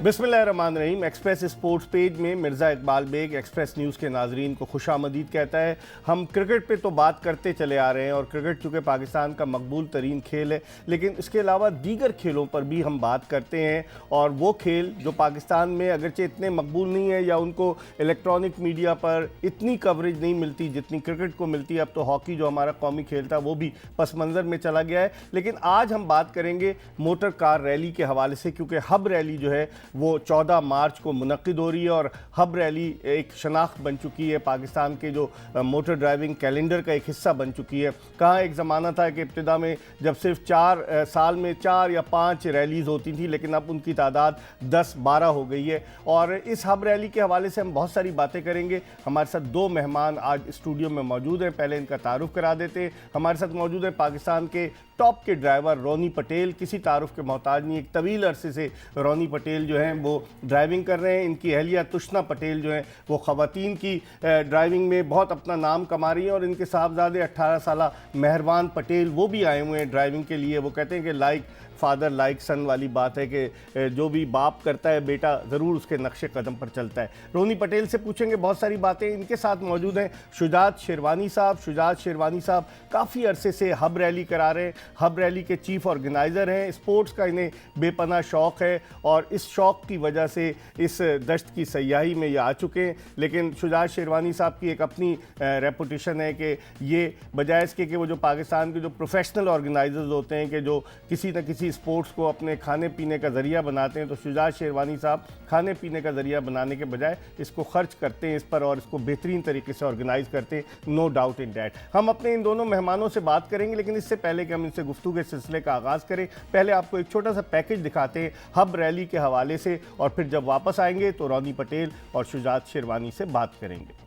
बिस्मिल्लाहिर्रहमानिर्रहीम। Express sports page में Mirza Iqbal Baig Express News के नाजरीन को खुशामदीद कहता है। हम क्रिकेट पे तो बात करते चले आ रहे हैं और क्रिकेट चूँकि पाकिस्तान का मकबूल तरीन खेल है, लेकिन इसके अलावा दीगर खेलों पर भी हम बात करते हैं। और वो खेल जो पाकिस्तान में अगरचे इतने मकबूल नहीं है या उनको इलेक्ट्रॉनिक मीडिया पर इतनी कवरेज नहीं मिलती जितनी क्रिकेट को मिलती है। अब तो हॉकी जो हमारा कौमी खेल था वो भी पस मंज़र में चला गया है। लेकिन आज हम बात करेंगे मोटर कार रैली के हवाले से, क्योंकि हब रैली जो है वो 14 मार्च को मुनक्किद हो रही है और हब रैली एक शनाख्त बन चुकी है, पाकिस्तान के जो मोटर ड्राइविंग कैलेंडर का एक हिस्सा बन चुकी है। कहाँ एक ज़माना था कि इब्तिदा में जब सिर्फ 4 साल में 4 या 5 रैलीज़ होती थी, लेकिन अब उनकी तादाद 10-12 हो गई है। और इस हब रैली के हवाले से हम बहुत सारी बातें करेंगे। हमारे साथ 2 मेहमान आज स्टूडियो में मौजूद हैं। पहले इनका तारुफ करा देते हैं। हमारे साथ मौजूद है पाकिस्तान के टॉप के ड्राइवर रोनी पटेल। किसी तारुफ के मोहताज नहीं, एक तवील अरसे से रोनी पटेल जो हैं वो ड्राइविंग कर रहे हैं। इनकी अहलिया तुष्ना पटेल जो हैं वो ख़वातीन की ड्राइविंग में बहुत अपना नाम कमा रही हैं। और इनके साहबजादे 18 साला मेहरबान पटेल वो भी आए हुए हैं ड्राइविंग के लिए। वो कहते हैं कि लाइक फादर लाइक सन वाली बात है कि जो भी बाप करता है बेटा ज़रूर उसके नक्शे कदम पर चलता है। रोनी पटेल से पूछेंगे बहुत सारी बातें। इनके साथ मौजूद हैं शुजात शेरवानी साहब। शुजात शेरवानी साहब काफ़ी अरसे से हब रैली करा रहे हैं, हब रैली के चीफ ऑर्गेनाइज़र हैं। स्पोर्ट्स का इन्हें बेपनाह शौक़ है और इस शौक़ की वजह से इस दश्त की सयाही में ये आ चुके हैं। लेकिन शुजात शेरवानी साहब की एक अपनी रेपुटेशन है कि ये बजाय इसके कि वो जो पाकिस्तान के जो प्रोफेशनल ऑर्गेनाइजर्स होते हैं कि जो किसी न किसी स्पोर्ट्स को अपने खाने पीने का ज़रिया बनाते हैं, तो शुजात शेरवानी साहब खाने पीने का ज़रिया बनाने के बजाय इसको खर्च करते हैं इस पर और इसको बेहतरीन तरीके से ऑर्गेनाइज़ करते हैं। No doubt in that. हम अपने इन दोनों मेहमानों से बात करेंगे, लेकिन इससे पहले कि हम इनसे गुफ्तगू के सिलसिले का आगाज़ करें, पहले आपको एक छोटा सा पैकेज दिखाते हैं हब रैली के हवाले से। और फिर जब वापस आएंगे तो रोनी पटेल और शुजात शेरवानी से बात करेंगे।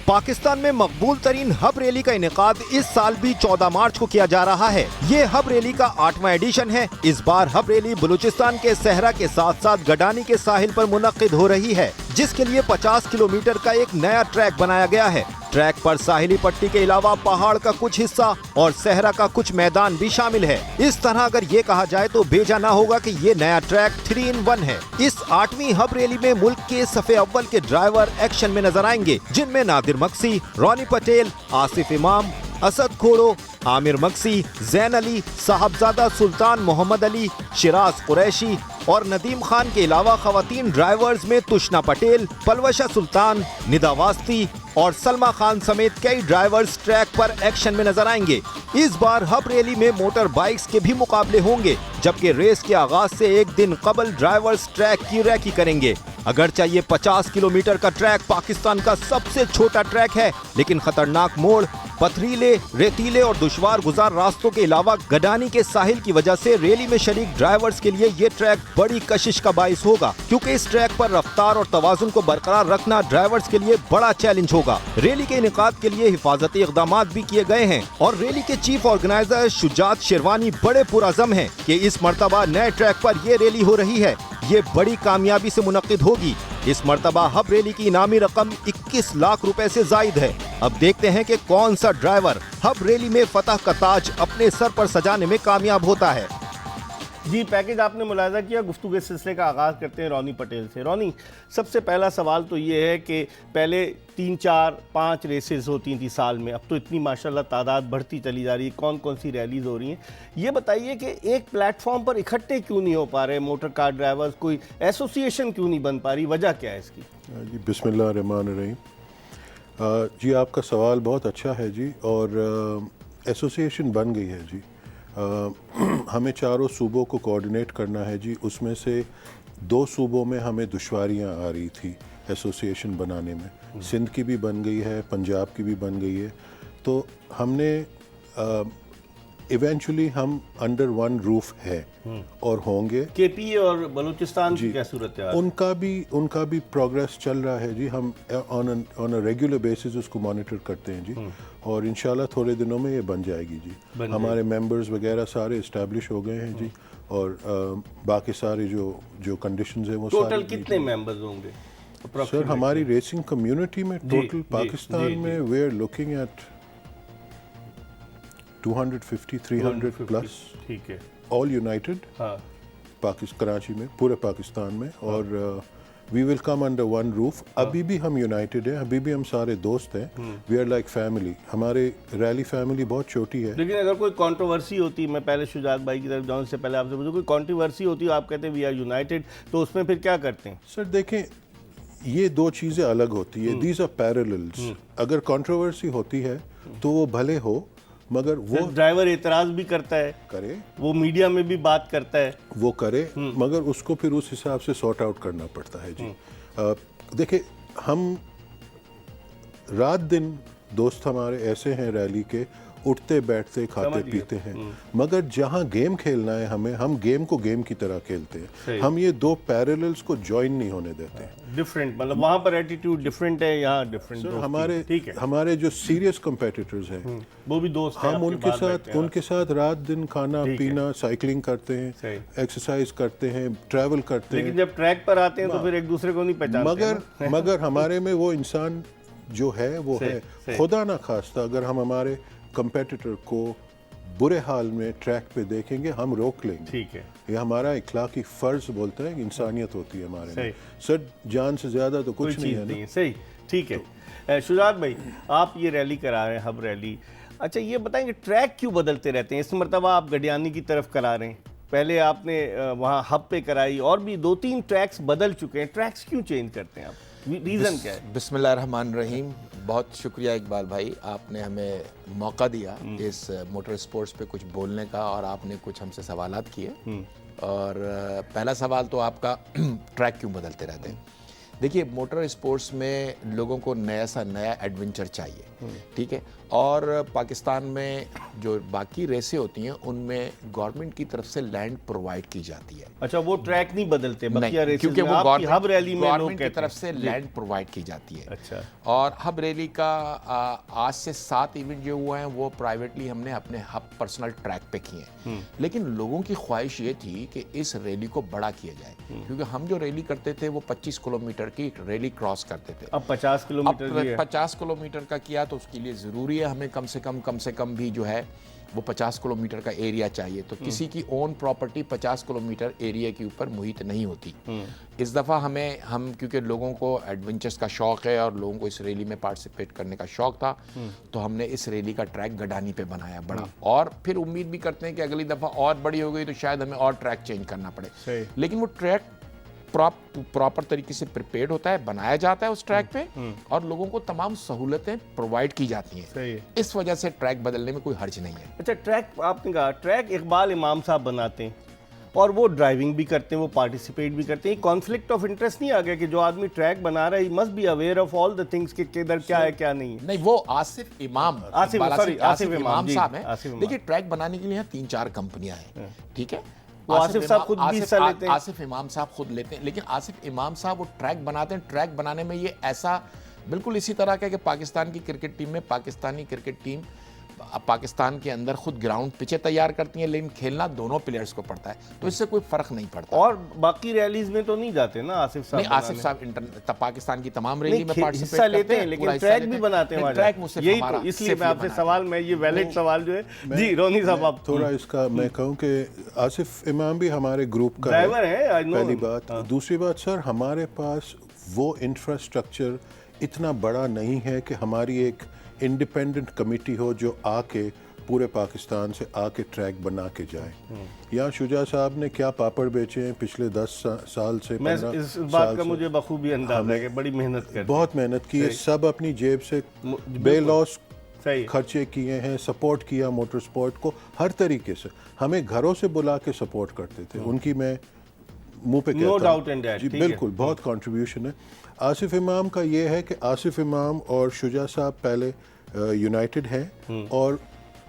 पाकिस्तान में मकबूल तरीन हब रैली का इनेकाद इस साल भी 14 मार्च को किया जा रहा है। ये हब रैली का 8वां एडिशन है। इस बार हब रैली बलूचिस्तान के सहरा के साथ साथ गडानी के साहिल पर मुनक्किद हो रही है, जिसके लिए 50 किलोमीटर का एक नया ट्रैक बनाया गया है। ट्रैक पर साहिली पट्टी के अलावा पहाड़ का कुछ हिस्सा और सहरा का कुछ मैदान भी शामिल है। इस तरह अगर ये कहा जाए तो बेजा ना होगा कि ये नया ट्रैक 3-in-1 है। इस 8वीं हब रैली में मुल्क के सफे अव्वल के ड्राइवर एक्शन में नजर आएंगे, जिनमें नादिर मक्सी, रोनी पटेल, आसिफ इमाम, असद खोड़ो, आमिर मक्सी, जैन अली, साहबजादा सुल्तान मोहम्मद अली, शिराज कुरैशी और नदीम खान के अलावा खवातीन ड्राइवर्स में तुष्ना पटेल, पलवशा सुल्तान, निदा वास्ती और सलमा खान समेत कई ड्राइवर्स ट्रैक पर एक्शन में नजर आएंगे। इस बार हब रैली में मोटर बाइक्स के भी मुकाबले होंगे, जबकि रेस के आगाज से एक दिन कबल ड्राइवर्स ट्रैक की रैकी करेंगे। अगर चाहिए 50 किलोमीटर का ट्रैक पाकिस्तान का सबसे छोटा ट्रैक है, लेकिन खतरनाक मोड़, पथरीले, रेतीले और दुश्वार गुजार रास्तों के अलावा गडानी के साहिल की वजह से रैली में शरीक ड्राइवर्स के लिए ये ट्रैक बड़ी कशिश का बाइस होगा, क्योंकि इस ट्रैक पर रफ्तार और तवाजुन को बरकरार रखना ड्राइवर्स के लिए बड़ा चैलेंज होगा। रैली के इनेकाद के लिए हिफाजती इक़दाम भी किए गए हैं और रैली के चीफ ऑर्गेनाइजर शुजात शेरवानी बड़े पुरअज़म हैं कि इस मर्तबा नए ट्रैक पर ये रैली हो रही है। ये बड़ी कामयाबी से मुनक्किद होगी। इस मर्तबा हब रैली की इनामी रकम 21 लाख रुपए से जायद है। अब देखते हैं कि कौन सा ड्राइवर हब रैली में फतह का ताज अपने सर पर सजाने में कामयाब होता है। जी, पैकेज आपने मुलाज़ा किया। गुफ्तगू के सिलसिले का आगाज़ करते हैं रोनी पटेल से। रोनी, सबसे पहला सवाल तो ये है कि पहले 3, 4, 5 रेसेस होती थी साल में, अब तो इतनी माशाल्लाह तादाद बढ़ती चली जा रही है। कौन कौन सी रैलीज़ हो रही हैं, ये बताइए कि एक प्लेटफॉर्म पर इकट्ठे क्यों नहीं हो पा रहे मोटर कार ड्राइवर्स? कोई एसोसिएशन क्यों नहीं बन पा रही? वजह क्या है इसकी? जी, बिस्मिल्लाहिर्रहमानिर्रहीम। जी, आपका सवाल बहुत अच्छा है जी। और एसोसिएशन बन गई है जी। हमें चारों सूबों को कोऑर्डिनेट करना है जी। उसमें से 2 सूबों में हमें दुश्वारियां आ रही थी एसोसिएशन बनाने में। सिंध की भी बन गई है, पंजाब की भी बन गई है। तो हमने इवेंचुअली हम अंडर वन रूफ है और होंगे। केपी और बलूचिस्तान की क्या सूरत है? उनका भी प्रोग्रेस चल रहा है जी। हम ऑन अ रेगुलर बेसिस उसको मॉनिटर करते हैं जी। और इंशाल्लाह थोड़े दिनों में ये बन जाएगी जी। हमारे मेंबर्स वगैरह सारे इस्टेब्लिश हो गए हैं जी। और बाकी सारे जो कंडीशंस हैं वो टोटल कितने मेंबर्स होंगे सर हमारी रेसिंग कम्युनिटी में? टोटल पाकिस्तान में we are looking at 250-300 plus. ठीक है। ऑल यूनाइटेड हाँ कराची में, पूरे पाकिस्तान में, और we will come under one roof. अभी भी हम यूनाइटेड हैं, अभी भी हम सारे दोस्त हैं, वी आर लाइक फैमिली। हमारे रैली फैमिली बहुत छोटी है। लेकिन अगर कोई कंट्रोवर्सी होती, मैं पहले शुजात भाई की तरफ जाऊँ, इससे पहले आपसे पूछूं, कोई कंट्रोवर्सी होती है, आप कहते हैं वी आर यूनाइटेड, तो उसमें फिर क्या करते हैं? सर देखें, ये दो चीज़ें अलग होती है, दीज आर पैरेलल्स। अगर कंट्रोवर्सी होती है तो वो भले हो, मगर वो ड्राइवर एतराज भी करता है, करे, वो मीडिया में भी बात करता है, वो करे, मगर उसको फिर उस हिसाब से सॉर्ट आउट करना पड़ता है जी। देखिए, हम रात दिन दोस्त हमारे ऐसे हैं रैली के, उठते बैठते खाते पीते हैं, मगर जहां गेम खेलना है हमें, हम गेम को गेम की तरह खेलते हैं। हम ये दो पैरेलल्स को ज्वाइन नहीं होने देते। डिफरेंट, मतलब वहां पर एटीट्यूड डिफरेंट है, यहाँ डिफरेंट। सर हमारे जो सीरियस कंपेटिटर्स हैं वो भी दोस्त हैं, हम उनके साथ रात दिन खाना पीना, साइकिलिंग करते हैं, एक्सरसाइज करते हैं, ट्रैवल करते हैं। लेकिन जब ट्रैक पर आते हैं तो फिर एक दूसरे को नहीं पहचानते। मगर हमारे में वो इंसान जो है वो है। खुदा ना खास्ता अगर हम हमारे कंपेटिटर को बुरे हाल में ट्रैक पे देखेंगे, हम रोक लेंगे। ठीक है, ये हमारा इखलाकी फर्ज बोलता है, इंसानियत होती है हमारे में। सर जान से ज्यादा तो कुछ नहीं है ना। सही, ठीक है। शुजात भाई, आप ये रैली करा रहे हैं, हब रैली, अच्छा ये बताएंगे ट्रैक क्यों बदलते रहते हैं? इस मरतबा आप गडियानी की तरफ करा रहे हैं, पहले आपने वहाँ हब पे कराई, और भी 2-3 ट्रैक्स बदल चुके हैं, ट्रैक्स क्यों चेंज करते हैं आप? रीज़न क्या है? बिस्मिल्लाहिर्रहमानिर्रहीम। बहुत शुक्रिया इकबाल भाई, आपने हमें मौका दिया इस मोटर स्पोर्ट्स पे कुछ बोलने का, और आपने कुछ हमसे सवालात किए। और पहला सवाल तो आपका ट्रैक क्यों बदलते रहते हैं? देखिए, मोटर स्पोर्ट्स में लोगों को नया एडवेंचर चाहिए, ठीक है। और पाकिस्तान में जो बाकी रेसें होती हैं उनमें गवर्नमेंट की तरफ से लैंड प्रोवाइड की जाती है। अच्छा, वो ट्रैक नहीं बदलते नहीं, क्योंकि वो हब रैली में गवर्नमेंट की तरफ से लैंड प्रोवाइड की जाती है। अच्छा। और हब रैली का आज से 7 इवेंट जो हुए हैं वो प्राइवेटली हमने अपने हब पर्सनल ट्रैक पे किए हैं। लेकिन लोगों की ख्वाहिश ये थी कि इस रैली को बड़ा किया जाए, क्योंकि हम जो रैली करते थे वो 25 किलोमीटर की रैली क्रॉस करते थे। अब 50 किलोमीटर 50 किलोमीटर का किया, तो उसके लिए ज़रूरी है हमें कम से कम भी जो है वो 50 किलोमीटर का एरिया चाहिए। तो किसी की ओन प्रॉपर्टी 50 किलोमीटर एरिया के ऊपर मुहित नहीं होती। इस दफ़ा हम क्योंकि लोगों को एडवेंचर्स का शौक़ है और लोगों को इस रैली में पार्टिसिपेट करने का शौक़ था, तो हमने इस रैली का ट्रैक गडानी पे बनाया बड़ा। और फिर उम्मीद भी करते हैं कि अगली दफ़ा और बड़ी हो गई तो शायद हमें और ट्रैक चेंज करना पड़े। लेकिन वो ट्रैक प्रॉपर तरीके से प्रिपेयर्ड होता है, बनाया जाता है उस ट्रैक पे, और लोगों को तमाम सहूलतें प्रोवाइड की जाती हैं। इस वजह से ट्रैक बदलने में कोई हर्ज नहीं है। अच्छा, ट्रैक आपने कहा, ट्रैक इकबाल इमाम साहब बनाते हैं और वो ड्राइविंग भी करते हैं, वो पार्टिसिपेट भी करते हैं। कॉन्फ्लिक्ट ऑफ इंटरेस्ट नहीं आ गया कि जो आदमी ट्रैक बना रहा है, he must be aware of all the things कि किधर क्या है क्या नहीं है? नहीं, वो आसिफ इमाम साहब हैं। देखिए, ट्रैक बनाने के लिए 3-4 कंपनियां हैं, ठीक है। आसिफ साहब खुद भी हिस्सा लेते हैं। आसिफ इमाम साहब खुद लेते हैं, लेकिन आसिफ इमाम साहब वो ट्रैक बनाते हैं। ट्रैक बनाने में ये ऐसा बिल्कुल इसी तरह का कि पाकिस्तान की क्रिकेट टीम में पाकिस्तानी क्रिकेट टीम पाकिस्तान के अंदर खुद ग्राउंड पिचे तैयार करती हैं, लेकिन खेलना दोनों प्लेयर्स को पड़ता है, तो इससे कोई फर्क नहीं पड़ता। और बाकी रैलीज में तो नहीं जाते ना आसिफ साहब? नहीं, आसिफ साहब पाकिस्तान की तमाम रैली में हिस्सा लेते हैं, लेकिन ट्रैक भी बनाते हैं। ट्रैक मुझसे यही तो, इसलिए मैं आपसे सवाल, मैं ये वैलिड सवाल जो है जी, रोनी साहब आप थोड़ा इसका मैं कहूँ कि आसिफ इमाम भी हमारे ग्रुप का ड्राइवर है, पहली बात। दूसरी बात सर, हमारे पास वो इंफ्रास्ट्रक्चर इतना बड़ा नहीं है कि हमारी एक इंडिपेंडेंट कमेटी हो जो आके पूरे पाकिस्तान से आके ट्रैक बना के जाए। यहाँ शुजा साहब ने क्या पापड़ बेचे हैं पिछले 10 साल से। मैं इस बात का मुझे बखूबी अंदाज़ है कि बड़ी मेहनत करते हैं, बहुत मेहनत की है, सब अपनी जेब से बेलॉस खर्चे किए हैं, सपोर्ट किया मोटर स्पोर्ट को हर तरीके से। हमें घरों से बुला के सपोर्ट करते थे, उनकी मैं मुंह पे कहता हूं जी, बिल्कुल बहुत कंट्रीब्यूशन है। आसिफ इमाम का ये है कि आसिफ इमाम और शुजा साहब पहले यूनाइटेड हैं और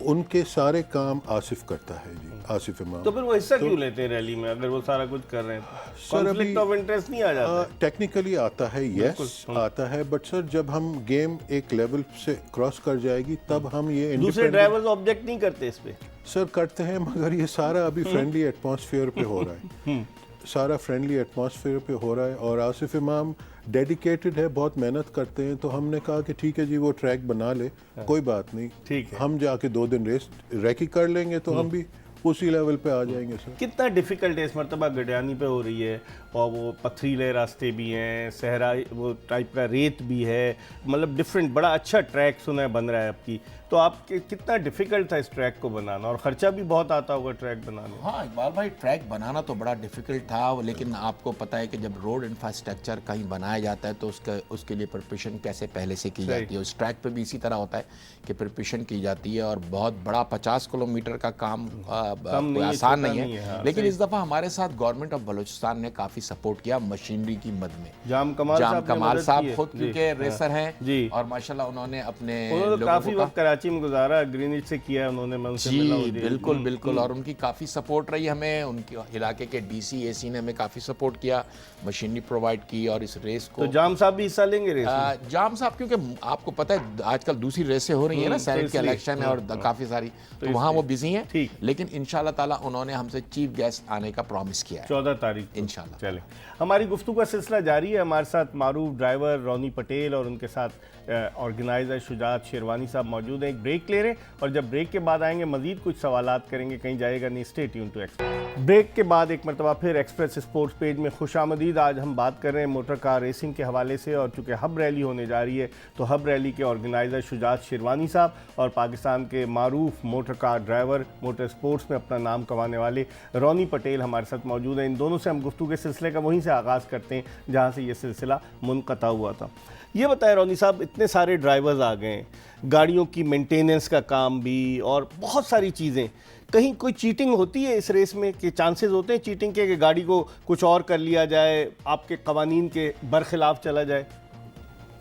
उनके सारे काम आसिफ करता है जी, आसिफ इमाम। तो फिर वो हिस्सा क्यों लेते हैं रैली में अगर वो सारा कुछ कर रहे हैं? कॉन्फ्लिक्ट ऑफ इंटरेस्ट नहीं आ जाता? टेक्निकली आता है, यस आता है, बट सर जब हम गेम एक लेवल से क्रॉस कर जाएगी तब हम ये दूसरे ड्राइवर्स ऑब्जेक्ट नहीं करते इस पे? सर करते हैं, मगर ये सारा अभी फ्रेंडली एटमॉस्फेयर पे हो रहा है, सारा फ्रेंडली एटमॉस्फेयर पे हो रहा है। और आसिफ इमाम डेडिकेटेड है, बहुत मेहनत करते हैं, तो हमने कहा कि ठीक है जी वो ट्रैक बना ले, कोई बात नहीं, ठीक है, हम जाके 2 दिन रेस्ट रेकी कर लेंगे, तो हम भी उसी लेवल पे आ जाएंगे सर। कितना डिफिकल्ट है इस मरतबा गडियानी पे हो रही है, और वो पथरीले रास्ते भी हैं, सहरा वो टाइप का रेत भी है, मतलब डिफरेंट, बड़ा अच्छा ट्रैक सुना है बन रहा है आपकी, तो आप कितना डिफिकल्ट था इस ट्रैक को बनाना, और ख़र्चा भी बहुत आता होगा ट्रैक बनाने में? हाँ इकबाल भाई, ट्रैक बनाना तो बड़ा डिफिकल्ट था, लेकिन आपको पता है कि जब रोड इंफ्रास्ट्रक्चर कहीं बनाया जाता है तो उसके लिए प्रिपरेशन कैसे पहले से की जाती है। उस ट्रैक पे भी इसी तरह होता है कि प्रिपरेशन की जाती है, और बहुत बड़ा 50 किलोमीटर का काम कोई आसान नहीं है। हाँ, लेकिन इस दफ़ा हमारे साथ गवर्नमेंट ऑफ बलूचिस्तान ने काफ़ी सपोर्ट किया मशीनरी की मद में। जाम कमाल साहब खुद क्योंकि रेसर हैं और माशाल्लाह उन्होंने अपने काफ़ी वक्त कराची में गुजारा, ग्रीनिच से किया उन्होंने, मैं उनसे मिला हूं। बिल्कुल बिल्कुल, और उनकी काफ़ी सपोर्ट रही हमें, उनके इलाके के DC AC ने हमें काफ़ी सपोर्ट किया, मशीनरी प्रोवाइड की, और इस रेस को तो जाम साहब भी हिस्सा लेंगे रेस में? जाम साहब क्योंकि आपको पता है आजकल दूसरी रेसें हो रही है ना, सेनेट के इलेक्शन है और काफ़ी सारी, तो वहाँ वो बिजी हैं, लेकिन इंशाल्लाह ताला उन्होंने हमसे चीफ गेस्ट आने का प्रॉमिस किया है 14 तारीख इंशाल्लाह। चले, हमारी गुफ्तगू का सिलसिला जारी है। हमारे साथ मारूफ ड्राइवर रोनी पटेल और उनके साथ ऑर्गेनाइजर शुजात शेरवानी साहब मौजूद हैं। एक ब्रेक ले रहे हैं, और जब ब्रेक के बाद आएंगे मजीद कुछ सवालात करेंगे, कहीं जाएगा नहीं, stay tune to Express. Break के बाद एक मरतबा फिर एक्सप्रेस स्पोर्ट्स पेज में खुशामदीद। आज हम बात कर रहे हैं मोटर कार रेसिंग के हवाले से, और चूँकि हब रैली होने जा रही है तो हब रैली के ऑर्गेनाइजर शुजात शेरवानी साहब और पाकिस्तान के मारूफ motor car driver, motor sports में अपना नाम कमाने वाले रोनी पटेल हमारे साथ मौजूद हैं। इन दोनों से हम गुफ्तगू के सिलसिले का वहीं से आगाज़ करते हैं जहाँ से ये सिलसिला मुनक़ता हुआ था। ये बताएं रोनी साहब, इतने सारे ड्राइवर्स आ गए, गाड़ियों की मेंटेनेंस का काम भी और बहुत सारी चीज़ें, कहीं कोई चीटिंग होती है इस रेस में? कि चांसेस होते हैं चीटिंग के कि गाड़ी को कुछ और कर लिया जाए, आपके कवानीन के बरखिलाफ चला जाए?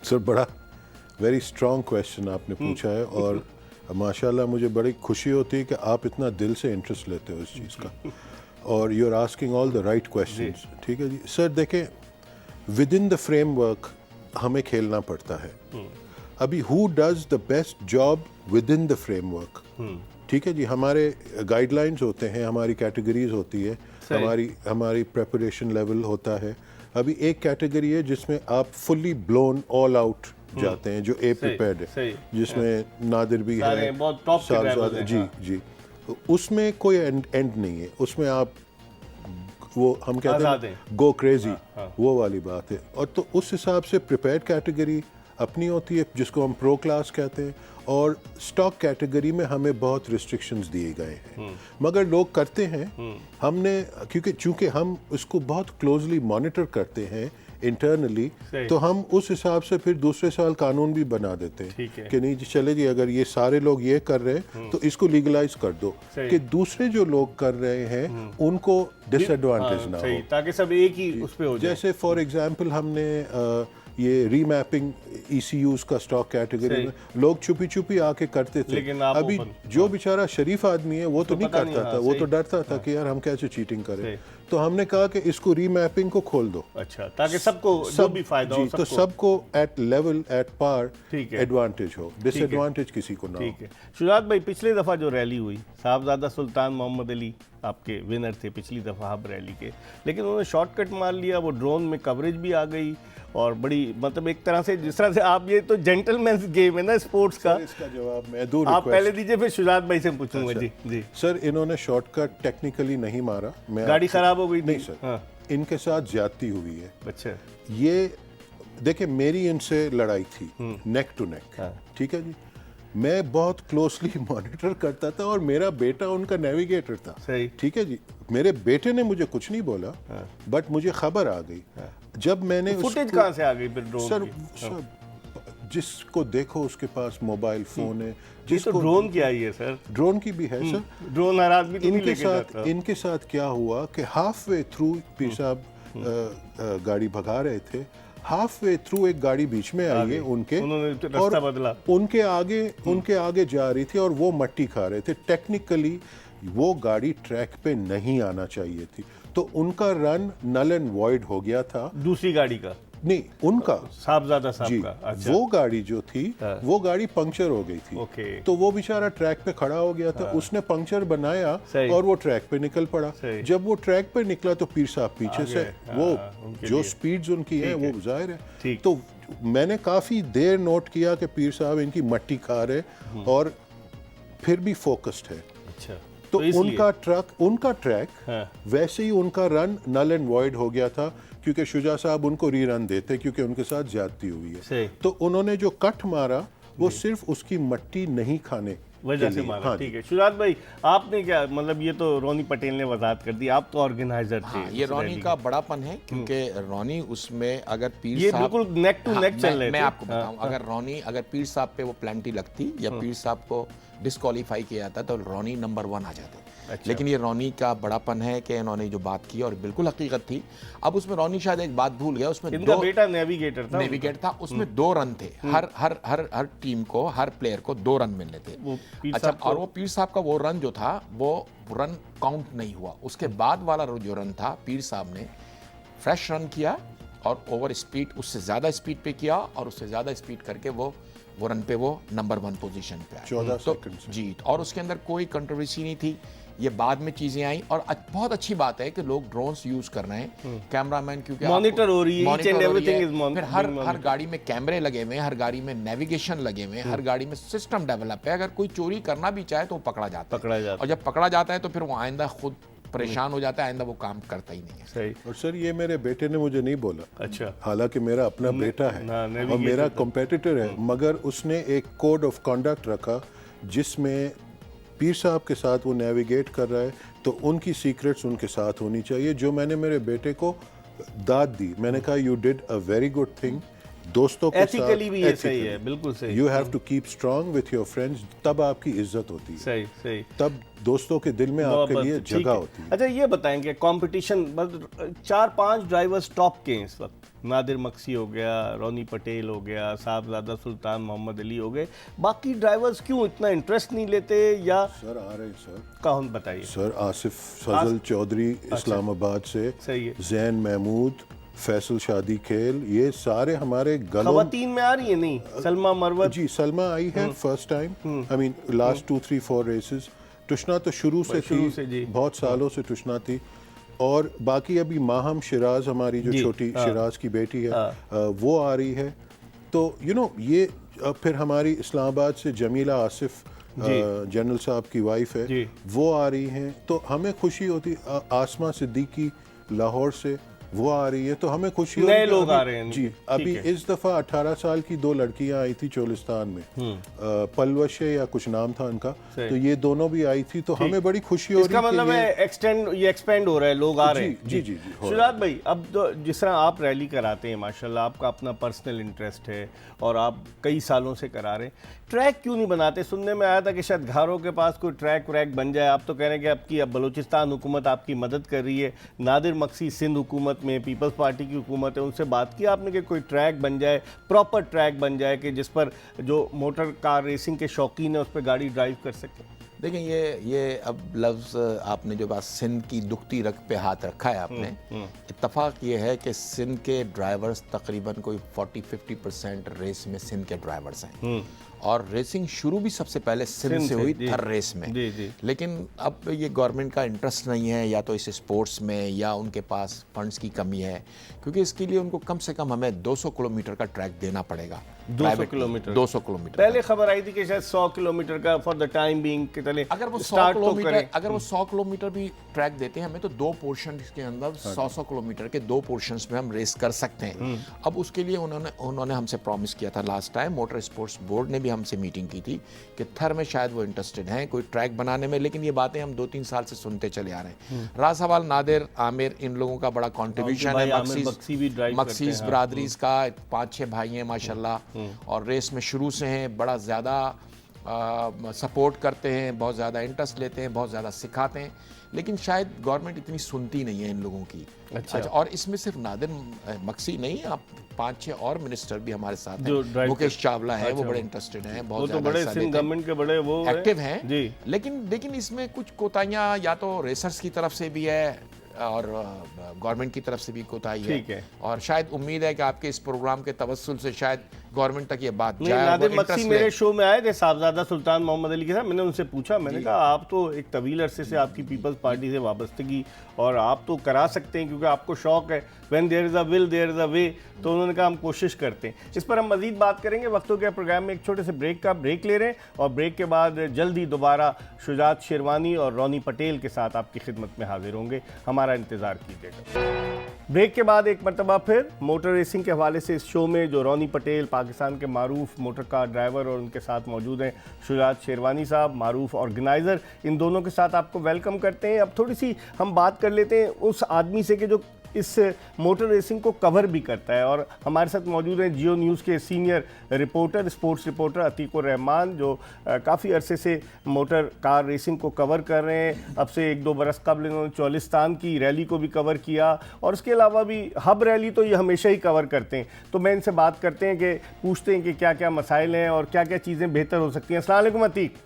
सर बड़ा वेरी स्ट्रॉन्ग क्वेश्चन आपने पूछा है, और माशाल्लाह मुझे बड़ी खुशी होती है कि आप इतना दिल से इंटरेस्ट लेते हो इस चीज़ का, और you are asking all the right questions. ठीक है जी सर, देखें विद इन द फ्रेमवर्क हमें खेलना पड़ता है। अभी who does the best job within the framework? ठीक है जी, हमारे गाइडलाइंस होते हैं, हमारी कैटेगरीज होती है, हमारी प्रेपरेशन लेवल होता है। अभी एक कैटेगरी है जिसमें आप फुल्ली ब्लोन ऑल आउट जाते हैं, जो ए प्रिपेयर्ड है, जिसमें नादिर भी है, बहुत टॉप के ड्राइवर्स हैं। जी जी, उसमें कोई एंड नहीं है, उसमें आप वो हम कहते हैं गो क्रेजी, वो वाली बात है। और तो उस हिसाब से प्रिपेयर्ड कैटेगरी अपनी होती है जिसको हम प्रो क्लास कहते हैं, और स्टॉक कैटेगरी में हमें बहुत रिस्ट्रिक्शंस दिए गए हैं, मगर लोग करते हैं। हमने चूंकि हम उसको बहुत क्लोजली मॉनिटर करते हैं इंटरनली, तो हम उस हिसाब से फिर दूसरे साल कानून भी बना देते हैं कि नहीं जी चले जी, अगर ये सारे लोग ये कर रहे हैं तो इसको लीगलाइज कर दो, कि दूसरे जो लोग कर रहे हैं उनको डिसएडवांटेज ना हो, ताकि सब एक ही उस पे हो जाए। जैसे फॉर एग्जांपल हमने ये रीमैपिंग ECUs का स्टॉक कैटेगरी में लोग छुपी छुपी आके करते थे, लेकिन अभी जो बेचारा शरीफ आदमी है वो तो नहीं करता था, वो तो डरता था कि यार हम कैसे चीटिंग करें, तो हमने कहा कि इसको रीमैपिंग को खोल दो। अच्छा, ताकि सबको जो भी फायदा हो, तो सबको at level at par advantage हो, डिसएडवांटेज किसी को ना हो। ठीक है शुजात भाई, पिछली दफ़ा जो रैली हुई, साहबजादा सुल्तान मोहम्मद अली आपके विनर थे पिछली दफ़ा हब रैली के, लेकिन उन्होंने शॉर्टकट मार लिया, वो ड्रोन में कवरेज भी आ गई, और बड़ी मतलब एक तरह से जिस तरह से आप, ये तो जेंटलमैन्स गेम है ना स्पोर्ट्स का। इसका जवाब मैं दूर, आप पहले दीजिए फिर शुजात भाई से पूछूंगा। अच्छा। जी जी सर, इन्होंने शॉर्टकट टेक्निकली नहीं मारा, गाड़ी खराब हो गई थी? नहीं सर, हाँ। इनके साथ ज्यादती हुई है। अच्छा, ये देखिए मेरी इनसे लड़ाई थी नेक टू नेक, ठीक है जी, मैं बहुत क्लोजली मॉनिटर करता था, और मेरा बेटा उनका नेविगेटर था। सही, ठीक है जी, मेरे बेटे ने मुझे कुछ नहीं बोला, बट मुझे खबर आ गई। जब मैंने फुटेज कहाँ से आ गई फिर ड्रोन सर, जिसको देखो उसके पास मोबाइल फोन है, जिसको तो ड्रोन की आई है सर, ड्रोन की भी है सर, ड्रोन हर आदमी तो नहीं लेके जाता। इनके साथ क्या हुआ कि हाफ वे थ्रू पीर साहब गाड़ी भगा रहे थे, हाफ वे थ्रू एक गाड़ी बीच में आई है उनके, उन्होंने रास्ता बदला, उनके आगे जा रही थी, और वो मट्टी खा रहे थे। टेक्निकली वो गाड़ी ट्रैक पे नहीं आना चाहिए थी, तो उनका रन नल एंड वॉइड हो गया था। दूसरी गाड़ी का नहीं, उनका साहबजादा साहब का। अच्छा। वो गाड़ी जो थी वो गाड़ी पंक्चर हो गई थी, तो वो बेचारा ट्रैक पे खड़ा हो गया था, उसने पंक्चर बनाया और वो ट्रैक पे निकल पड़ा। जब वो ट्रैक पे निकला तो पीर साहब पीछे से, वो जो स्पीड्स उनकी है वो जाहिर है, तो मैंने काफी देर नोट किया कि पीर साहब इनकी मट्टी खा रहे और फिर भी फोकस्ड है। अच्छा, तो इसलिए। उनका ट्रैक हाँ। वैसे ही उनका रन नल एंड वॉइड हो गया था, क्योंकि शुजा साहब उनको रीरन देते क्योंकि उनके साथ ज्यादती हुई सही। है। तो उन्होंने जो कट मारा वो सिर्फ उसकी मट्टी नहीं खाने वजह के से लिए। मारा। हाँ ठीक जी। है शुजात भाई, आपने क्या मतलब, ये तो रोनी पटेल ने वजाहत कर दी, आप तो ऑर्गेनाइजर थे हाँ, ये इस रोनी रैली का के। बड़ापन है, क्योंकि रोनी उसमें अगर पीर ये साहब बिल्कुल नेक टू नेक चल रहे थे। मैं आपको हाँ, बताऊं, अगर पीर साहब पे वो प्लेंटी लगती या पीर साहब को डिस्क्वालीफाई किया जाता तो रोनी नंबर 1 आ जाते। अच्छा। लेकिन ये रोनी का बड़ापन है कि इन्होंने जो बात की और बिल्कुल हकीकत थी। अब उसमें रोनी शायद एक बात भूल गया, उसमें इनका 2 बेटा नेविगेटर था। नेविगेट था, उसमें 2 रन थे। हर टीम को, हर प्लेयर को 2 रन मिलने थे। वो पीर अच्छा, साहब को- और वो पीर साहब का वो रन जो था वो रन काउंट नहीं हुआ। उसके बाद वाला जो रन था, पीर साहब ने फ्रेश रन किया और ओवर स्पीड, उससे ज़्यादा स्पीड पे किया और उससे ज़्यादा स्पीड करके वो रन पे वो नंबर 1 पोजीशन पे आया। 14 तो सेकंड से। जीत, और उसके अंदर कोई कंट्रोवर्सी नहीं थी। ये बाद में चीजें आई और बहुत अच्छी बात है कि लोग ड्रोन्स यूज कर रहे हैं, कैमरामैन, क्योंकि Monitor हो रही है, each monitor and हो रही everything है। is mon- फिर being हर गाड़ी में कैमरे लगे हुए हैं, हर गाड़ी में नेविगेशन लगे हुए हैं, हर गाड़ी में सिस्टम डेवलप है। अगर कोई चोरी करना भी चाहे तो वो पकड़ा जाता है, और जब पकड़ा जाता है तो फिर वो आइंदा खुद परेशान हो जाता है, आइंदा वो काम करता ही नहीं है। सही। और सर ये मेरे बेटे ने मुझे नहीं बोला, अच्छा। हालांकि मेरा अपना बेटा है हाँ, और नेविगेटर मेरा था। कॉम्पिटिटर है, मगर उसने एक कोड ऑफ कंडक्ट रखा जिसमें पीर साहब के साथ वो नेविगेट कर रहा है तो उनकी सीक्रेट्स उनके साथ होनी चाहिए। जो मैंने मेरे बेटे को दाद दी, मैंने कहा you did a very good thing, दोस्तों के साथ एथिकली भी ये सही है, बिल्कुल सही। You have to keep strong with your friends, तब आपकी इज्जत होती है, सही सही। तब दोस्तों के दिल में आपके लिए ठीक जगह है। होती है। अच्छा ये बताएंगे, कंपटीशन बस 4-5 ड्राइवर्स टॉप के हैं इस वक्त। नादिर मक्सी हो गया, रोनी पटेल हो गया, साहबजादा सुल्तान मोहम्मद अली हो गए, बाकी ड्राइवर्स क्यों इतना इंटरेस्ट नहीं लेते? या सर आ रहे हैं सर, कौन बताइए? सर आसिफ फजल चौधरी इस्लामाबाद से, सही है। जैन महमूद, फैसल शादी खेल, ये सारे हमारे गलों। खवातीन में आ रही है नहीं? सलमा मरवत जी सलमा आई है first time, I mean last 2-3-4 races. Tushna तो शुरू से थी, बहुत सालों से तुष्ना थी। और बाकी अभी माहम शिराज, हमारी जो छोटी शिराज की बेटी है, वो आ रही है। तो यू नो ये फिर हमारी इस्लामाबाद से जमीला आसिफ, जनरल साहब की वाइफ है, वो आ रही हैं। तो हमें खुशी होती। आसमा सिद्दीकी लाहौर से वो आ रही है, तो हमें खुशी होती है। नए लोग आ रहे हैं। जी, अभी इस दफा 18 साल की 2 लड़कियां आई थी चोलिस्तान में, पलवशे या कुछ नाम था उनका, तो ये दोनों भी आई थी, तो हमें बड़ी खुशी हो रही है। इसका मतलब है एक्सपेंड हो रहा है, लोग आ रहे हैं। जी जी। शुजात भाई, अब तो जिस तरह आप रैली कराते हैं, माशाल्लाह आपका अपना पर्सनल इंटरेस्ट है और आप कई सालों से करा रहे हैं, ट्रैक क्यों नहीं बनाते? सुनने में आया था कि शायद घारों के पास कोई ट्रैक व्रैक बन जाए। आप तो कह रहे हैं कि आपकी अब बलूचिस्तान हुकूमत आपकी मदद कर रही है, नादिर मक्सी सिंध हुकूमत में, पीपल्स पार्टी की हुकूमत है, उनसे बात की आपने कि कोई ट्रैक बन जाए, प्रॉपर ट्रैक बन जाए कि जिस पर जो मोटर कार रेसिंग के शौकीन है उस पर गाड़ी ड्राइव कर सके? देखें, ये अब लफ्ज़ आपने जो बात सिंध की दुखती रग पे हाथ रखा है आपने, इत्तफाक ये है कि सिंध के ड्राइवर्स तकरीबन कोई 40-50% रेस में सिंध के ड्राइवर्स हैं, और रेसिंग शुरू भी सबसे पहले सिंध से हुई थर रेस में। लेकिन अब ये गवर्नमेंट का इंटरेस्ट नहीं है, या तो इस स्पोर्ट्स में, या उनके पास फंड्स की कमी है, क्योंकि इसके लिए उनको कम से कम हमें 200 किलोमीटर का ट्रैक देना पड़ेगा। 200 किलोमीटर 200 किलोमीटर पहले खबर आई थी कि शायद 100 किलोमीटर का फॉर द टाइम बीइंग के तले अगर वो 100 किलोमीटर भी ट्रैक देते हैं हमें, तो 2 पोर्शन के अंदर 100 किलोमीटर के 2 पोर्शंस में हम रेस कर सकते हैं। अब उसके लिए उन्होंने हमसे प्रॉमिस किया था last time, motor sports board ने भी हमसे मीटिंग की थी कि थर में शायद वो इंटरेस्टेड हैं कोई ट्रैक बनाने में, लेकिन ये बातें हम 2-3 साल से सुनते चले आ रहे हैं। रासवाल, नादिर, आमिर, इन लोगों का बड़ा कंट्रीब्यूशन है, मक्सीस ब्रादरीज का 5-6 भाई हैं माशाल्लाह, और रेस में शुरू से हैं, बड़ा ज़्यादा सपोर्ट करते हैं, बहुत ज़्यादा इंटरेस्ट लेते हैं, बहुत ज़्यादा सिखाते हैं, लेकिन शायद गवर्नमेंट इतनी सुनती नहीं है इन लोगों की। अच्छा, और इसमें सिर्फ नादिर मक्सी नहीं, आप 5-6 और मिनिस्टर भी हमारे साथ हैं। मुकेश चावला है, वो बड़े इंटरेस्टेड हैं, बहुत ज़्यादा गवर्नमेंट के बड़े वो एक्टिव हैं, लेकिन इसमें कुछ कोताहियाँ या तो रेसर्स की तरफ से भी है, और गवर्नमेंट की तरफ से भी कोताही ठीक है है। और शायद उम्मीद है कि आपके इस प्रोग्राम के तवस्सुल से शायद गवर्नमेंट तक ये बात नहीं, जाए। नादिर वो मक्सी interest मेरे ले। शो में आए थे साहबजादा सुल्तान मोहम्मद अली के साथ। मैंने उनसे पूछा, मैंने कहा आप तो एक तवील अरसे से आपकी पीपल्स पार्टी से वाबस्तगी और आप तो करा सकते हैं क्योंकि आपको शौक है, when there is a will there is a way. तो उन्होंने कहा हम कोशिश करते हैं। इस पर हम मजीद बात करेंगे। वक्तों के प्रोग्राम में एक छोटे से ब्रेक ले रहे हैं और ब्रेक के बाद जल्दी दोबारा शुजात शेरवानी और रोनी पटेल के साथ आपकी खिदमत में हाजिर होंगे। हमारा इंतज़ार कीजिएगा। ब्रेक के बाद एक मरतबा फिर मोटर रेसिंग के हवाले से इस शो में जो रोनी पटेल पाकिस्तान के मारूफ मोटर कार ड्राइवर और उनके साथ मौजूद हैं शुजात शेरवानी साहब, मारूफ ऑर्गेनाइज़र, इन दोनों के साथ आपको वेलकम करते हैं। अब थोड़ी सी हम बात कर लेते हैं उस आदमी से कि जो इस मोटर रेसिंग को कवर भी करता है। और हमारे साथ मौजूद हैं जियो न्यूज़ के senior reporter, sports reporter Atiqur Rahman, जो काफ़ी अरसे से मोटर कार रेसिंग को कवर कर रहे हैं। अब से 1-2 बरस कबल इन्होंने चौलिस्तान की रैली को भी कवर किया और उसके अलावा भी हब रैली तो ये हमेशा ही कवर करते हैं। तो मैं इनसे बात करते हैं कि पूछते हैं कि क्या क्या मसाइल हैं और क्या क्या चीज़ें बेहतर हो सकती हैं। अस्सलाम वालेकुम अतीक।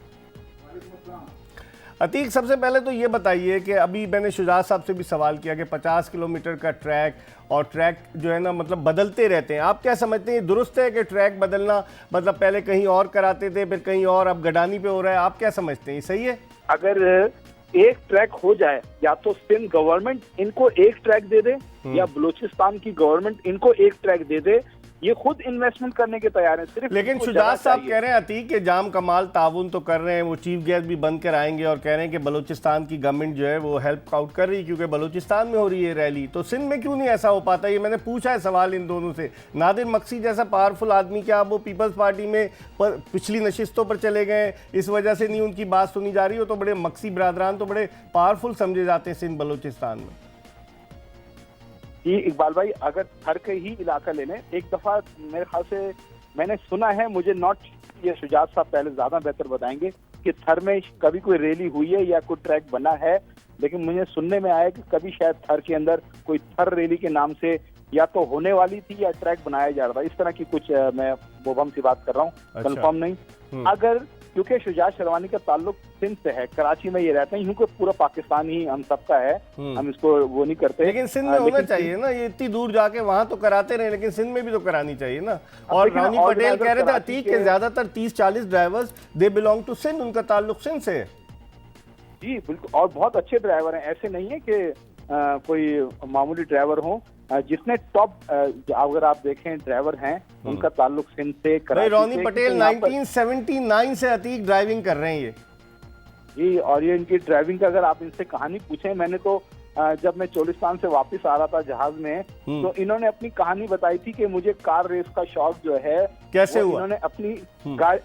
अतीक, सबसे पहले तो ये बताइए कि अभी मैंने शुजात साहब से भी सवाल किया कि 50 किलोमीटर का ट्रैक और ट्रैक जो है ना मतलब बदलते रहते हैं। आप क्या समझते हैं, दुरुस्त है कि ट्रैक बदलना, मतलब पहले कहीं और कराते थे फिर कहीं और, अब गडानी पे हो रहा है, आप क्या समझते हैं, सही है? अगर एक ट्रैक हो जाए, या तो सिंध गवर्नमेंट इनको एक ट्रैक दे दे या बलूचिस्तान की गवर्नमेंट इनको एक ट्रैक दे दे, ये खुद इन्वेस्टमेंट करने के तैयार हैं। सिर्फ लेकिन इनको शुजात जगह साहब चाहिए। कह रहे हैं अतीक के जाम कमाल ताउन तो कर रहे हैं, वो चीफ गेस्ट भी बन कर आएंगे और कह रहे हैं कि बलूचिस्तान की गवर्नमेंट जो है वो हेल्प आउट कर रही है क्योंकि बलूचिस्तान में हो रही है रैली। तो सिंध में क्यों नहीं ऐसा हो पाता? ये मैंने पूछा है सवाल इन दोनों से। नादिर मक्सी जैसा पावरफुल आदमी, क्या वो पीपल्स पार्टी में पिछली नशिस्तों पर चले गए, इस वजह से नहीं उनकी बात सुनी जा रही हो? तो बड़े मक्सी बरादरान तो बड़े पावरफुल समझे जाते हैं सिंध बलूचिस्तान में। ये इकबाल भाई, अगर थर के ही इलाका ले लें, एक दफा मेरे ख्याल से मैंने सुना है, मुझे नॉट, ये शुजात साहब पहले ज्यादा बेहतर बताएंगे कि थर में कभी कोई रैली हुई है या कोई ट्रैक बना है, लेकिन मुझे सुनने में आया कि कभी शायद थर के अंदर कोई थर रैली के नाम से या तो होने वाली थी या ट्रैक बनाया जा रहा था। इस तरह की कुछ मैं मुबहम सी बात कर रहा हूँ, अच्छा। कंफर्म नहीं। अगर क्योंकि शुजात शेरवानी का ताल्लुक सिंध से है, कराची में ये रहते हैं, क्योंकि पूरा पाकिस्तान ही हम सबका है, हम इसको वो नहीं करते। लेकिन सिंध में होना चाहिए ना, ये इतनी दूर जाके वहां तो कराते रहे, लेकिन सिंध में भी तो करानी चाहिए ना। और रोनी पटेल कह रहे थे अतीक के ज्यादातर 30-40 drivers they belong to Sindh, उनका ताल्लुक सिंध से है। जी बिल्कुल, और बहुत अच्छे ड्राइवर हैं, ऐसे नहीं है कि कोई मामूली ड्राइवर हो। जितने टॉप अगर आप देखें ड्राइवर हैं, उनका ताल्लुक सिंध से, कराची से। रोनी पटेल 1979 से अतीक ड्राइविंग कर रहे हैं ये। जी, और ये इनकी ड्राइविंग का अगर आप इनसे कहानी पूछें, मैंने तो जब मैं चोलिस्तान से वापस आ रहा था जहाज में, तो इन्होंने अपनी कहानी बताई थी कि मुझे कार रेस का शौक जो है कैसे हुआ। इन्होंने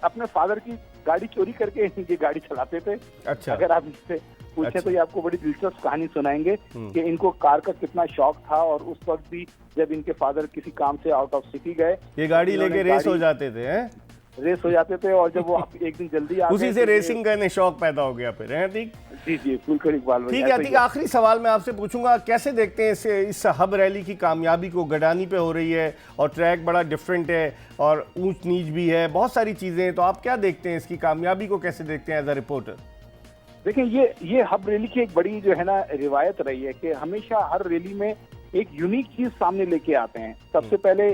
अपने फादर की गाड़ी चोरी करके इनकी गाड़ी चलाते थे। अच्छा। अगर आप इनसे पूछे अच्छा। तो ये आपको बड़ी दिलचस्प कहानी सुनाएंगे कि इनको कार का कितना शौक था, और उस वक्त भी जब इनके फादर किसी काम से आउट ऑफ सिटी गए, ये गाड़ी लेके रेस हो जाते थे, हैं? रेस हो जाते थे, और जब वो एक दिन जल्दी आ उसी गए से तो ये- रेसिंग करने शौक पैदा हो गया फिर, हैं अतीक? जी जी बिल्कुल इकबाल भाई, ठीक है ऐसा ही अतीक, आखिरी सवाल मैं आपसे पूछूंगा, कैसे देखते हैं इस हब रैली की कामयाबी को? गडानी पे हो रही है और ट्रैक बड़ा डिफरेंट है और ऊंच नीच भी है, बहुत सारी चीज़ें हैं, तो आप क्या देखते हैं, इसकी कामयाबी को कैसे देखते हैं एज अ रिपोर्टर? देखिए, ये हब रैली की एक बड़ी जो है ना रिवायत रही है कि हमेशा हर रैली में एक यूनिक चीज सामने लेके आते हैं। सबसे पहले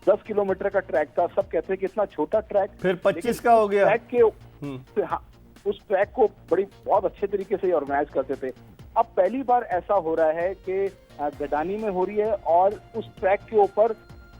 10 किलोमीटर का ट्रैक था, सब कहते हैं कि इतना छोटा ट्रैक, फिर 25 का हो गया। ट्रैक के हाँ, उस ट्रैक को बहुत अच्छे तरीके से ऑर्गेनाइज करते थे। अब पहली बार ऐसा हो रहा है कि गडानी में हो रही है और उस ट्रैक के ऊपर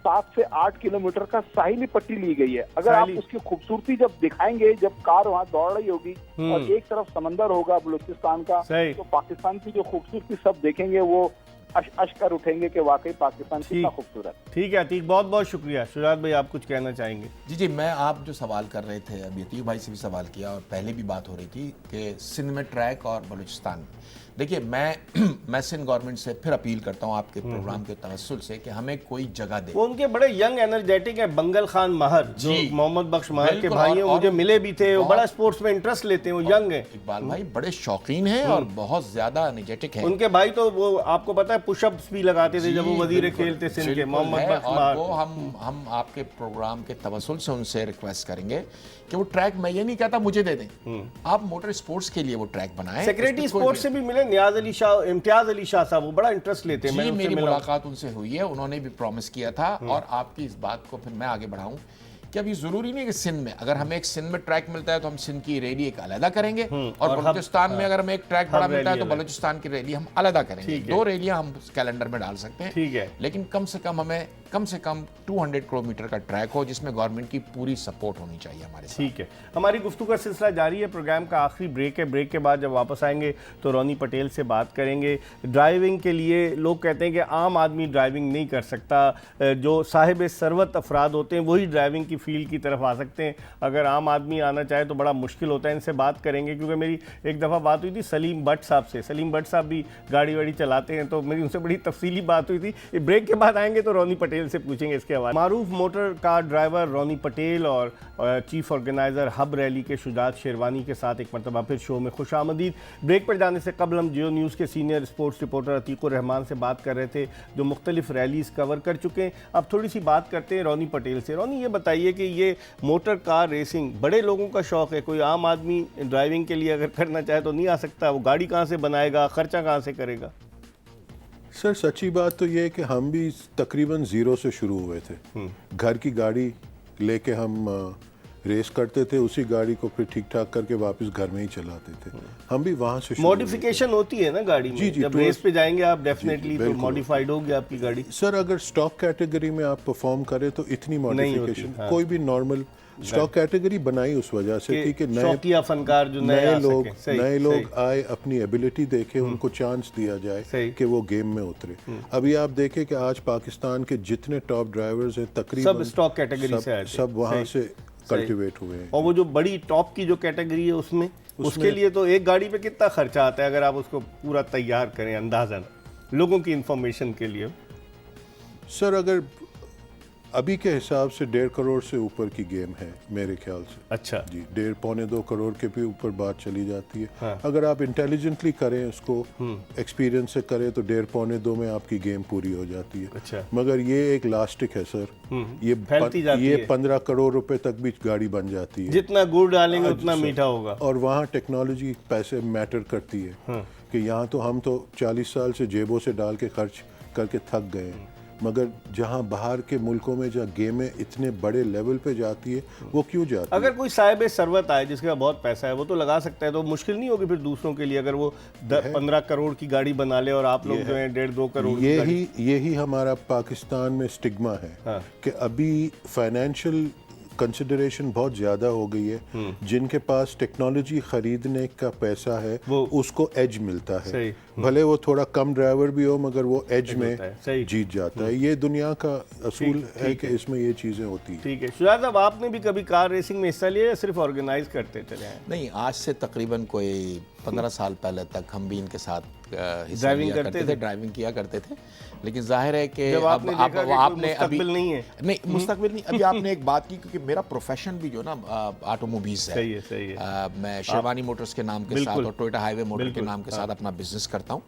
7 से 8 किलोमीटर का साहिली पट्टी ली गई है। अगर आप उसकी खूबसूरती जब दिखाएंगे, जब कार वहाँ दौड़ रही होगी और एक तरफ समंदर होगा बलूचिस्तान का, तो पाकिस्तान की जो खूबसूरती सब देखेंगे, वो अशकर उठेंगे कि वाकई पाकिस्तान कितना खूबसूरत। ठीक है अतीक, बहुत बहुत शुक्रिया। शुजात भाई, आप कुछ कहना चाहेंगे? जी, मैं आप जो सवाल कर रहे थे, अभी अतीक भाई से भी सवाल किया और पहले भी बात हो रही थी कि सिंध में ट्रैक और बलूचिस्तान में। देखिए, मैं सिंध गवर्नमेंट से फिर अपील करता हूँ आपके प्रोग्राम के तवस्सुल से कि हमें कोई जगह दे। वो उनके बड़े यंग एनर्जेटिक है, बंगल खान महर, जो मोहम्मद बख्श महर के भाई हैं, मुझे मिले भी थे, वो बड़ा स्पोर्ट्स में इंटरेस्ट लेते हैं, वो यंग है। इकबाल भाई बड़े शौकीन हैं और बहुत ज्यादा एनर्जेटिक हैं। उनके भाई तो वो आपको पता है पुशअप्स भी लगाते थे जब वो वजीर खेल थे सिंध के, मोहम्मद बख्श महर। वो हम आपके प्रोग्राम के तवस्सुल से उनसे रिक्वेस्ट करेंगे कि वो ट्रैक, मैं ये नहीं कहता मुझे दे दें, आप मोटर स्पोर्ट्स के लिए वो ट्रैक बनाएं। सेक्रेटरी स्पोर्ट्स से भी मिले ना नियाज अली शाह, इम्तियाज अली शाह साहब, वो बड़ा इंटरेस्ट लेते हैं। जी, उनसे मेरी मिला हूं। मुलाकात उनसे हुई है, उन्होंने भी प्रॉमिस किया था। और आपकी इस बात को फिर मैं आगे बढ़ाऊं कि अभी जरूरी नहीं कि सिंध में, अगर हमें एक सिंध में ट्रैक मिलता है तो हम सिंध की रैली एक अलहदा करेंगे, और बलूचिस्तान में अगर हमें एक ट्रैक बड़ा मिलता है तो बलूचिस्तान की रैली हम अलहदा करेंगे। दो रैलियां हम कैलेंडर में डाल सकते हैं, ठीक है। लेकिन कम से कम हमें 200 किलोमीटर का ट्रैक हो जिसमें गवर्नमेंट की पूरी सपोर्ट होनी चाहिए हमारे साथ। ठीक है, हमारी गुफ्तगू का सिलसिला जारी है। प्रोग्राम का आखिरी ब्रेक है। ब्रेक के बाद जब वापस आएंगे तो रोनी पटेल से बात करेंगे। ड्राइविंग के लिए लोग कहते हैं कि आम आदमी ड्राइविंग नहीं कर सकता, जो साहिब सरवत अफराद होते हैं वही ड्राइविंग की फील्ड की तरफ आ सकते हैं, अगर आम आदमी आना चाहे तो बड़ा मुश्किल होता है। इनसे बात करेंगे, क्योंकि मेरी एक दफ़ा बात हुई थी सलीम भट्ट साहब से। सलीम भट्ट साहब भी गाड़ी वाड़ी चलाते हैं, तो मेरी उनसे बड़ी तफसीली बात हुई थी। ब्रेक के बाद आएंगे तो रोनी पटेल से पूछेंगे इसके हवाले। मारूफ मोटर कार ड्राइवर रोनी पटेल और चीफ ऑर्गेनाइजर हब रैली के शुजात शेरवानी के साथ एक मरतबा फिर शो में खुशामदीद। ब्रेक पर जाने से कबल हम जियो न्यूज़ के senior sports reporter Atiqur Rahman से बात कर रहे थे, जो मुख्तलिफ रैलीज़ कवर कर चुके हैं। अब थोड़ी सी बात करते हैं रोनी पटेल से। रोनी, ये बताइए कि ये मोटर कार रेसिंग बड़े लोगों का शौक़ है, कोई आम आदमी ड्राइविंग के लिए अगर करना चाहे तो नहीं आ सकता, वो गाड़ी कहाँ से बनाएगा, खर्चा कहाँ से करेगा? सर सच्ची बात तो ये है कि हम भी तकरीबन ज़ीरो से शुरू हुए थे। घर की गाड़ी लेके हम रेस करते थे, उसी गाड़ी को फिर ठीक ठाक करके वापस घर में ही चलाते थे। हम भी वहाँ से मॉडिफिकेशन होती है ना गाड़ी में? जी, जब रेस पे जाएंगे आप डेफिनेटली तो मॉडिफाइड होगी आपकी गाड़ी। सर अगर स्टॉक कैटेगरी में आप परफॉर्म करें तो इतनी मॉडिफिकेशन कोई भी नॉर्मल स्टॉक कैटेगरी बनाई उस वजह से थी कि शौकिया फनकार जो नए लोग आए, अपनी एबिलिटी देखे, उनको चांस दिया जाए कि वो गेम में उतरे। अभी आप देखें कि आज पाकिस्तान के जितने टॉप ड्राइवर्स हैं तकरीबन सब स्टॉक कैटेगरी से आए थे, सब वहाँ से कल्टिवेट हुए हैं। और वो जो बड़ी टॉप की जो कैटेगरी है उसमें उसके लिए तो एक गाड़ी पे कितना खर्चा आता है अगर आप उसको पूरा तैयार करें अंदाजन, लोगों की इंफॉर्मेशन के लिए? सर अगर अभी के हिसाब से 1.5 करोड़ से ऊपर की गेम है मेरे ख्याल से। अच्छा जी, 1.5-2 करोड़ के भी ऊपर बात चली जाती है। हाँ। अगर आप इंटेलिजेंटली करें उसको, एक्सपीरियंस से करें तो 1.5-2 में आपकी गेम पूरी हो जाती है। अच्छा। मगर ये एक लास्टिक है सर, ये 15 करोड़ रुपए तक भी गाड़ी बन जाती है। जितना गुड़ डालेंगे उतना मीठा होगा। और वहाँ टेक्नोलॉजी पैसे मैटर करती है कि यहाँ तो हम तो 40 साल से जेबों से डाल के खर्च करके थक गए हैं, मगर जहां बाहर के मुल्कों में जहाँ गेमें इतने बड़े लेवल पे जाती है वो क्यों जाती है? अगर कोई साहिब सरवत आए जिसके पास बहुत पैसा है वो तो लगा सकता है, तो मुश्किल नहीं होगी फिर दूसरों के लिए अगर वो 15 करोड़ की गाड़ी बना ले और आप लोग जो है 1.5-2 करोड़। यही हमारा पाकिस्तान में स्टिग्मा है। हाँ। कि अभी फाइनेंशियल कंसिडरेशन बहुत ज़्यादा हो गई है। जिनके पास टेक्नोलॉजी खरीदने का पैसा है वो उसको एज मिलता है, भले वो थोड़ा कम ड्राइवर भी हो मगर वो एज में जीत जाता है। ये दुनिया का असूल है कि इसमें ये चीज़ें होती हैं। ठीक है शुजात साहब, आपने भी कभी कार रेसिंग में हिस्सा लिया या सिर्फ ऑर्गेनाइज करते चले आए? नहीं, आज से तकरीबन कोई 15 साल पहले तक हम भी इनके साथ ड्राइविंग करते थे, ड्राइविंग किया करते थे। लेकिन जाहिर है कि आपने अभी नहीं है, नहीं मुस्तकबिल नहीं। अभी आपने एक बात की, क्योंकि मेरा प्रोफेशन भी जो ना ऑटोमोबाइल्स है। सही है। मैं शेरवानी मोटर्स के नाम के साथ और टोयोटा हाईवे मोटर के नाम के साथ अपना बिजनेस करता हूँ।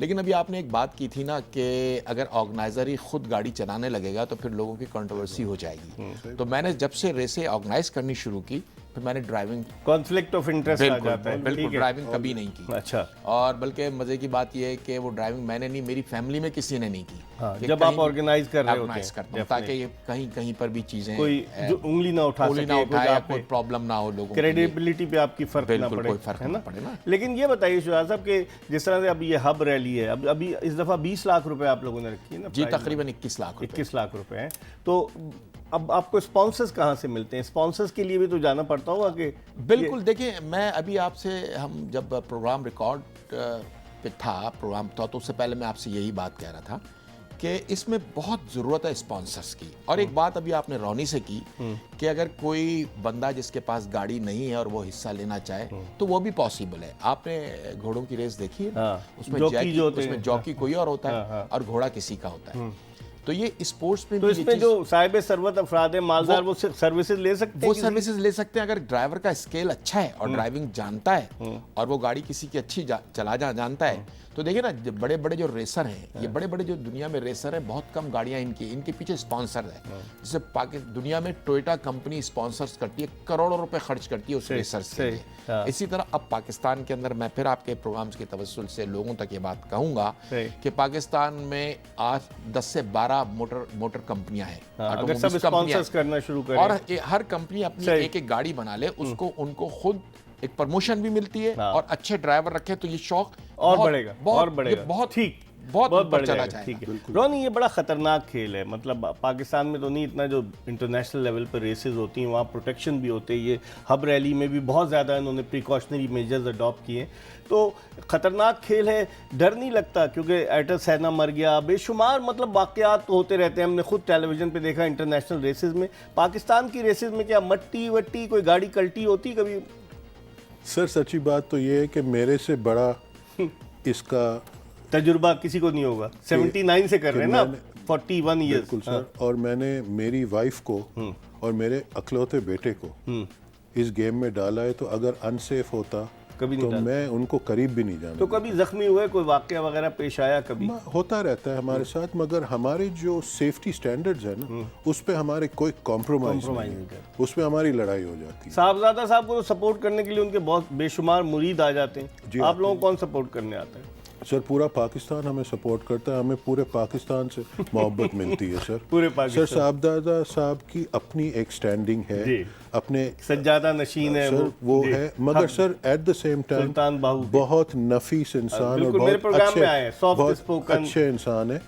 लेकिन अभी आपने एक बात की थी ना कि अगर ऑर्गेनाइजर ही खुद गाड़ी चलाने लगेगा तो फिर लोगों की कंट्रोवर्सी हो जाएगी। तो मैंने जब से रेसें ऑर्गेनाइज करनी शुरू की फिर मैंने ड्राइविंग कॉन्फ्लिक्ट ऑफ इंटरेस्ट आ जाता है। बिल्कुल ड्राइविंग कभी नहीं की। अच्छा। और बल्कि मजे की बात यह है कि वो ड्राइविंग मैंने नहीं, मेरी फैमिली में किसी ने नहीं की। हाँ, जब आप ऑर्गेनाइज कर रहे होते हैं ताकि ये कहीं पर भी चीजें कोई जो उंगली ना उठा सके, कोई प्रॉब्लम ना हो, लोगों क्रेडिबिलिटी पे आपकी फर्क ना पड़े, कोई फर्क ना पड़े ना। लेकिन ये बताइए शुजात साहब कि जिस तरह से अब ये हब रैली है, अभी इस दफा 20 लाख रुपए आप लोगों ने रखी है ना? जी, तकरीबन 21 लाख रुपए हैं। तो अब आपको स्पॉन्सर्स कहाँ से मिलते हैं? स्पॉन्सर्स के लिए भी तो जाना पड़ता होगा कि? बिल्कुल, देखिए मैं अभी आपसे, हम जब प्रोग्राम रिकॉर्ड पे था प्रोग्राम था तो उससे पहले मैं आपसे यही बात कह रहा था कि इसमें बहुत ज़रूरत है स्पॉन्सर्स की। और एक बात अभी आपने रोनी से की कि अगर कोई बंदा जिसके पास गाड़ी नहीं है और वो हिस्सा लेना चाहे तो वो भी पॉसिबल है। आपने घोड़ों की रेस देखी है? हाँ, उसमें जॉकी कोई और होता है और घोड़ा किसी का होता है। तो ये स्पोर्ट्स में तो इसमें जो साहिब सरवत अफराद है, मालदार, वो सर्विसेज ले सकते हैं? वो सर्विसेज ले सकते हैं अगर ड्राइवर का स्केल अच्छा है और ड्राइविंग जानता है और वो गाड़ी किसी की अच्छी जानता है तो देखिए ना, जो बड़े बड़े जो रेसर हैं, ये बड़े बड़े जो दुनिया में रेसर हैं, बहुत कम गाड़ियां इनके पीछे स्पॉन्सर है। जैसे दुनिया में टोयोटा कंपनी स्पॉन्सर्स करती है, करोड़ों रुपए खर्च करती है उस रेसर्स के लिए। इसी तरह अब पाकिस्तान के अंदर, मैं फिर आपके प्रोग्राम्स के तवस्सुल से लोगों तक ये बात कहूंगा कि पाकिस्तान में आज 10 से 12 मोटर कंपनियां हैं, अगर सब स्पॉन्सर्स करना शुरू करें और हर कंपनी अपनी एक एक गाड़ी बना ले, उसको उनको खुद एक प्रमोशन भी मिलती है और अच्छे ड्राइवर रखे, तो ये शौक और बढ़ेगा, और बढ़ेगा। बहुत ठीक, बहुत बढ़ चला जाएगा। जाएगा। ठीक है रोनी, ये बड़ा खतरनाक खेल है। मतलब पाकिस्तान में तो नहीं, इतना जो इंटरनेशनल लेवल पर रेसेस होती हैं वहाँ प्रोटेक्शन भी होते हैं। ये हब रैली में भी बहुत ज़्यादा इन्होंने प्रिकॉशनरी मेजर्स अडॉप्ट किए हैं। तो खतरनाक खेल है, डर नहीं लगता? क्योंकि एटर सेना मर गया, बेशुमार मतलब वाक़यात होते रहते हैं। हमने खुद टेलीविज़न पे देखा इंटरनेशनल रेसेस में। पाकिस्तान की रेसेस में क्या मट्टी वट्टी कोई गाड़ी कल्टी होती कभी? सर सच्ची बात तो ये है कि मेरे से बड़ा इसका तजुर्बा किसी को नहीं होगा। 79 से कर रहे हैं ना, 41 ईयर्स। बिल्कुल सर। और मैंने मेरी वाइफ को और मेरे अकलौते बेटे को इस गेम में डाला है, तो अगर अनसेफ होता कभी नहीं तो मैं उनको करीब भी नहीं जानता। तो कभी जख्मी हुए, कोई वाकया वगैरह पेश आया कभी? होता रहता है हमारे साथ, मगर हमारे जो सेफ्टी स्टैंडर्ड्स है ना, उस पे हमारे कोई कॉम्प्रोमाइज नहीं है, उस पे हमारी लड़ाई हो जाती है। साहबजादा साहब को तो सपोर्ट करने के लिए उनके बहुत बेशुमार मुरीद आ जाते हैं। आप लोगों को कौन सपोर्ट करने आता है? सर पूरा पाकिस्तान हमें सपोर्ट करता है, हमें पूरे पाकिस्तान से मोहब्बत मिलती है सर। पूरे पाकिस्तान। सर साहबजादा साहब की अपनी एक स्टैंडिंग है, अपने सज्जादा नशीन है सर, वो है, मगर sir at the same time Sultan Bahu बहुत नफीस इंसान और मेरे प्रोग्राम में आए हैं, सॉफ्ट बहुत स्पोकन अच्छे इंसान है।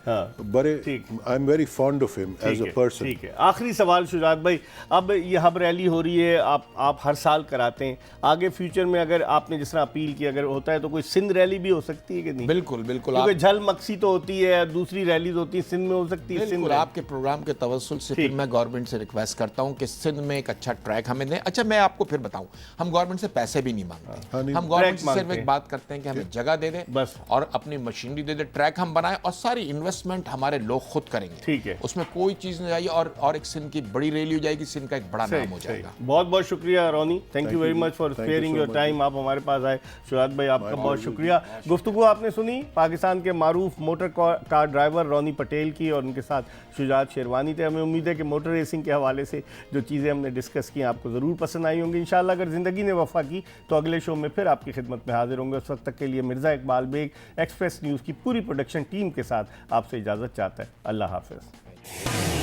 बड़े I am very fond of him as a person. ठीक है, आखिरी सवाल शुजात भाई, अब ये हब रैली हो रही है, आप हर साल कराते हैं, आगे फ्यूचर में अगर आपने जिस तरह अपील की अगर होता है तो कोई सिंध रैली भी हो सकती है कि नहीं? बिल्कुल बिल्कुल, क्योंकि झल मक्सी तो होती है, दूसरी रैलीज होती है, सिंध में हो सकती है। बिल्कुल, आपके प्रोग्राम के तवस्सुल से फिर मैं गवर्नमेंट से रिक्वेस्ट करता हूं कि सिंध में एक अच्छा ट्रैक हमें दें। अच्छा, मैं आपको फिर बताऊं, हम गवर्नमेंट से पैसे भी नहीं मांगते, हम गवर्नमेंट से सिर्फ एक बात करते हैं कि हमें जगह दे दे बस, और अपनी मशीनरी दे दे, ट्रैक हम बनाएं और सारी इन्वेस्टमेंट हमारे लोग खुद करेंगे। ठीक है, उसमें कोई चीज नहीं जाएगी और एक सिंध की बड़ी रैली हो जाएगी, सिंध का एक बड़ा नाम हो जाएगा। बहुत बहुत शुक्रिया Roni, thank you very much for sparing your time. आप हमारे पास आए। शुजात भाई, आपका बहुत शुक्रिया। गुफ्तगू आपने सुनी पाकिस्तान के मारूफ मोटर कार ड्राइवर रोनी पटेल की, और उनके साथ शुजात शेरवानी थे। हमें उम्मीद है कि मोटर रेसिंग के हवाले से जो चीज़ें हमने डिस्कस की आपको ज़रूर पसंद आई होंगी। इंशाल्लाह अगर ज़िंदगी ने वफ़ा की तो अगले शो में फिर आपकी खिदमत में हाजिर होंगे। उस वक्त तक के लिए मिर्ज़ा इकबाल बेग एक्सप्रेस न्यूज़ की पूरी प्रोडक्शन टीम के साथ आपसे इजाज़त चाहता है। अल्लाह हाफ़िज़।